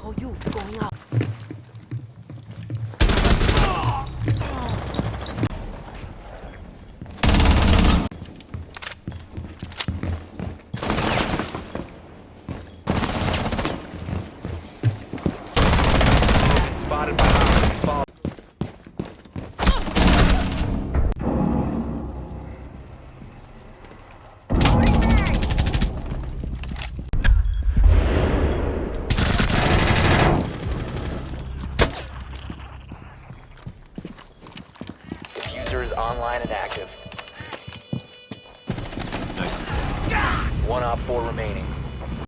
call you going up. Spotted by hostiles. Diffuser is online and active. 1 op 4 remaining.